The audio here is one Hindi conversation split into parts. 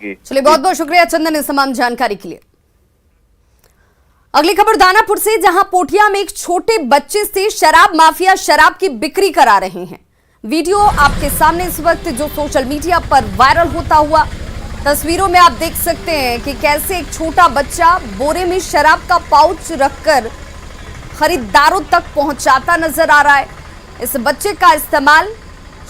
चलिए, बहुत बहुत शुक्रिया चंदन इस तमाम जानकारी के लिए। अगली खबर दानापुर से, जहां पोठिया में एक छोटे बच्चे से शराब माफिया शराब की बिक्री करा रहे हैं। वीडियो आपके सामने इस वक्त जो सोशल मीडिया पर वायरल होता हुआ तस्वीरों में आप देख सकते हैं कि कैसे एक छोटा बच्चा बोरे में शराब का पाउच रखकर खरीदारों तक पहुंचाता नजर आ रहा है। इस बच्चे का इस्तेमाल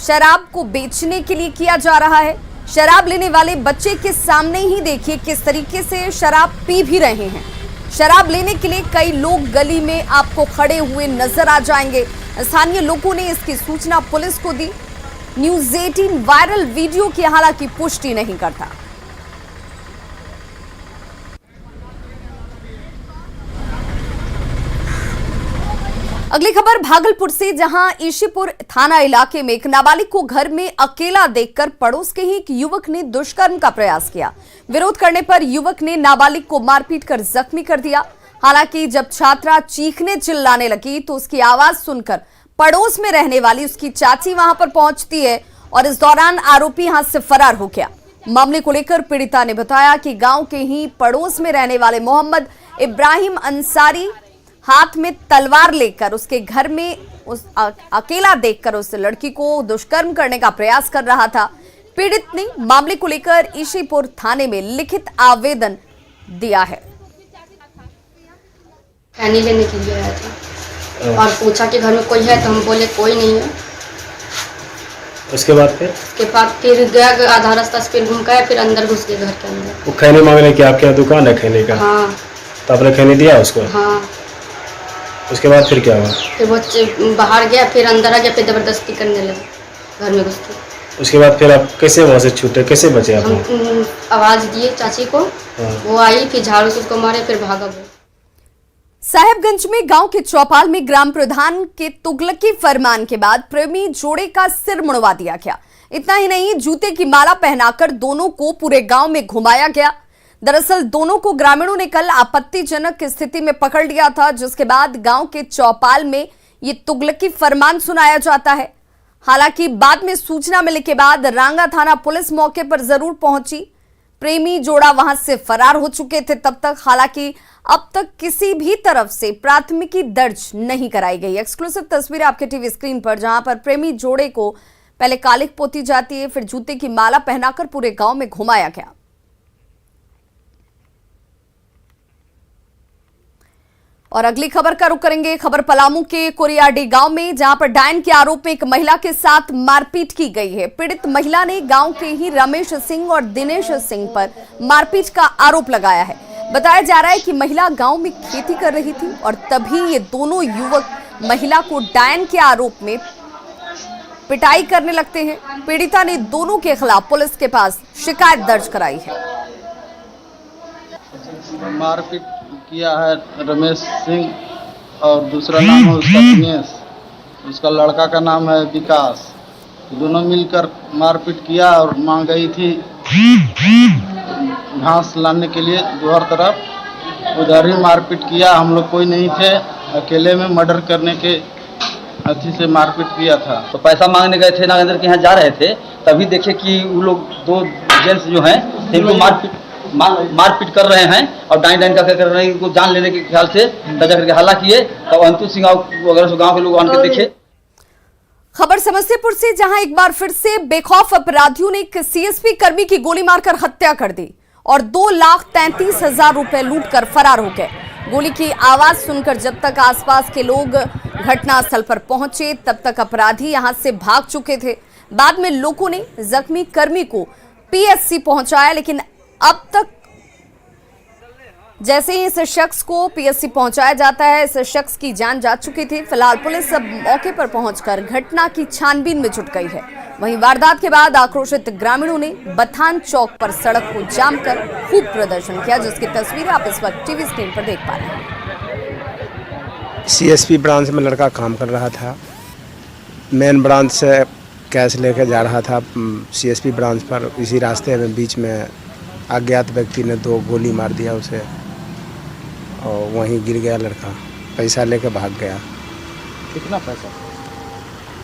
शराब को बेचने के लिए किया जा रहा है। शराब लेने वाले बच्चे के सामने ही देखिए किस तरीके से शराब पी भी रहे हैं। शराब लेने के लिए कई लोग गली में आपको खड़े हुए नजर आ जाएंगे। स्थानीय लोगों ने इसकी सूचना पुलिस को दी। न्यूज़ 18 वायरल वीडियो की हालांकि पुष्टि नहीं करता। अगली खबर भागलपुर से, जहां ईशीपुर थाना इलाके में एक नाबालिग को घर में अकेला देखकर पड़ोस के ही एक युवक ने दुष्कर्म का प्रयास किया। विरोध करने पर युवक ने नाबालिग को मारपीट कर जख्मी कर दिया। हालांकि जब छात्रा चीखने चिल्लाने लगी तो उसकी आवाज सुनकर पड़ोस में रहने वाली उसकी चाची वहां पर पहुंचती है और इस दौरान आरोपी यहां से फरार हो गया। मामले को लेकर पीड़िता ने बताया कि गांव के ही पड़ोस में रहने वाले मोहम्मद इब्राहिम अंसारी हाथ में तलवार लेकर उसके घर में अकेला देखकर उस लड़की को दुष्कर्म करने का प्रयास कर रहा था। पीड़ित ने मामले को लेकर ईशीपुर थाने में लिखित आवेदन दिया है। पानी लेने के लिए आया था और पूछा कि घर में कोई है, तो हम बोले कोई नहीं है। उसके बाद फिर गया आधा रास्ता से, फिर घूम गया, फिर अंदर घुस गए घर के अंदर। वो खैनी मांगने की आपके यहाँ दुकान है खैनी का? हाँ। तो आपने खैनी दिया उसको? हाँ। उसके बाद फिर क्या हुआ? फिर वो बाहर गया, फिर अंदर आ गया, फिर जबरदस्ती करने लगा घर में घुस के। उसके बाद फिर आप कैसे वहाँ से छूटे, कैसे बचे आप? हम आवाज दिए चाची को। हाँ। वो आई, फिर झाड़ू से उसको मारे, फिर भागा वो। साहेबगंज में गांव के चौपाल में ग्राम प्रधान के तुगलकी फरमान के बाद प्रेमी जोड़े का सिर मुड़वा दिया गया। इतना ही नहीं, जूते की माला पहनाकर दोनों को पूरे गांव में घुमाया गया। दरअसल दोनों को ग्रामीणों ने कल आपत्तिजनक स्थिति में पकड़ लिया था, जिसके बाद गांव के चौपाल में ये तुगलकी फरमान सुनाया जाता है। हालांकि बाद में सूचना मिलने के बाद रांगा थाना पुलिस मौके पर जरूर पहुंची। प्रेमी जोड़ा वहां से फरार हो चुके थे तब तक। हालांकि अब तक किसी भी तरफ से प्राथमिकी दर्ज नहीं कराई गई। एक्सक्लूसिव तस्वीर आपके टीवी स्क्रीन पर, जहां पर प्रेमी जोड़े को पहले कालिक पोती जाती है, फिर जूते की माला पहनाकर पूरे गांव में घुमाया गया। और अगली खबर का रुख करेंगे। खबर पलामू के कोरियाडी गांव में, जहां पर डायन के आरोप में एक महिला के साथ मारपीट की गई है। पीड़ित महिला ने गांव के ही रमेश सिंह और दिनेश सिंह पर मारपीट का आरोप लगाया है। बताया जा रहा है कि महिला गांव में खेती कर रही थी और तभी ये दोनों युवक महिला को डायन के आरोप में पिटाई करने लगते हैं। पीड़िता ने दोनों के खिलाफ पुलिस के पास शिकायत दर्ज कराई है। मारपीट किया है रमेश सिंह और दूसरा नाम है उसका दिनेश, उसका लड़का का नाम है विकास। दोनों मिलकर मारपीट किया और मां गई थी घास लाने के लिए दोहर तरफ, उधर ही मारपीट किया। हम लोग कोई नहीं थे, अकेले में मर्डर करने के अथी से मारपीट किया था। तो पैसा मांगने गए थे, नागेंद्र के यहाँ जा रहे थे, तभी देखे कि वो लोग दो जेंट्स जो हैं इनको मारपीट कर रहे हैं और डाइन का कर रहे हैं, इनको जान लेने के ख्याल से सजा करके हल्ला किए। तो अंतु सिंह वगैरह गाँव के लोग आन के देखे। खबर समस्तीपुर से, जहां एक बार फिर से बेखौफ अपराधियों ने एक सीएसपी कर्मी की गोली मारकर हत्या कर दी और 2,33,000 रुपए लूटकर फरार हो गए। गोली की आवाज सुनकर जब तक आसपास के लोग घटनास्थल पर पहुंचे, तब तक अपराधी यहां से भाग चुके थे। बाद में लोगों ने जख्मी कर्मी को पीएचसी पहुंचाया, लेकिन अब तक जैसे ही इस शख्स को पीएचसी पहुंचाया जाता है, इस शख्स की जान जा चुकी थी। फिलहाल पुलिस अब मौके पर पहुंचकर घटना की छानबीन में जुट गई है। वहीं वारदात के बाद आक्रोशित ग्रामीणों ने बथान चौक पर सड़क को जाम कर खूब प्रदर्शन किया, जिसकी तस्वीरें आप इस वक्त टीवी स्क्रीन पर देख पा रहे हैं। सीएसपी ब्रांच में लड़का काम कर रहा था। मेन ब्रांच से कैश लेकर जा रहा था सीएसपी ब्रांच पर। इसी रास्ते में बीच में अज्ञात व्यक्ति ने 2 गोली मार दिया उसे और वहीं गिर गया लड़का। पैसा लेकर भाग गया। कितना पैसा?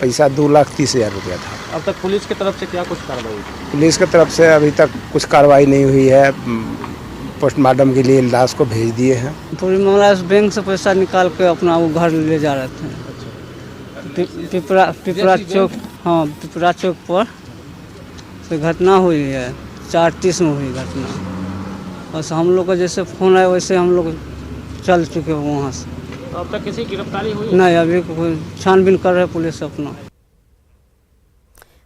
पैसा 2,30,000 रुपया था। अब तक पुलिस की तरफ से क्या कुछ कार्रवाई हुई? पुलिस की तरफ से अभी तक कुछ कार्रवाई नहीं हुई है। पोस्टमार्टम के लिए लाश को भेज दिए हैं। पूरी मामला इस बैंक से पैसा निकाल के अपना वो घर ले जा रहे थे। पिपरा चौक, हाँ पिपरा चौक पर से घटना हुई है। 4:30 में हुई घटना। बस हम लोग का जैसे फ़ोन आया वैसे हम लोग चल चुके वहाँ से। तो अब तक किसी की गिरफ्तारी हुई? नहीं, अभी कोई छानबीन कर रहे हैं पुलिस अपना।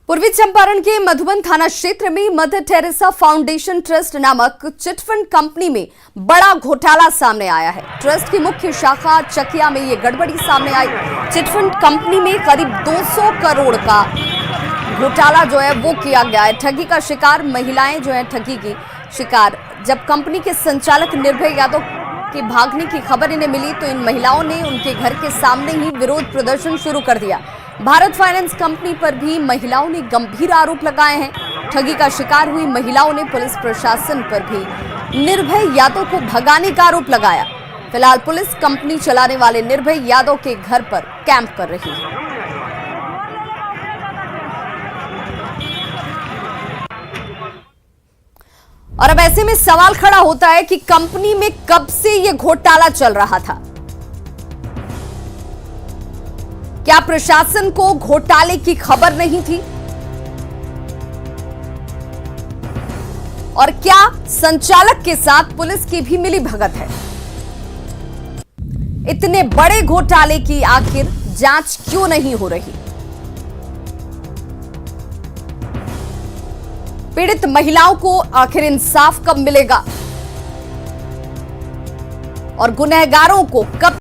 पूर्वी चंपारण के मधुबन थाना क्षेत्र में मदर टेरेसा फाउंडेशन ट्रस्ट नामक चिटफंड कंपनी में बड़ा घोटाला सामने आया है। ट्रस्ट की मुख्य शाखा चकिया में ये गड़बड़ी सामने आई। चिटफंड कंपनी में करीब 200 करोड़ का घोटाला जो है वो किया गया है। ठगी का शिकार महिलाएं जो है ठगी की शिकार। जब कंपनी के संचालक निर्भय यादव के भागने की खबर इन्हें मिली तो इन महिलाओं ने उनके घर के सामने ही विरोध प्रदर्शन शुरू कर दिया। भारत फाइनेंस कंपनी पर भी महिलाओं ने गंभीर आरोप लगाए हैं। ठगी का शिकार हुई महिलाओं ने पुलिस प्रशासन पर भी निर्भय यादव को भगाने का आरोप लगाया। फिलहाल पुलिस कंपनी चलाने वाले निर्भय यादव के घर पर कैंप कर रही है। और अब ऐसे में सवाल खड़ा होता है कि कंपनी में कब से यह घोटाला चल रहा था? क्या प्रशासन को घोटाले की खबर नहीं थी? और क्या संचालक के साथ पुलिस की भी मिलीभगत है? इतने बड़े घोटाले की आखिर जांच क्यों नहीं हो रही? पीड़ित महिलाओं को आखिर इंसाफ कब मिलेगा और गुनहगारों को कब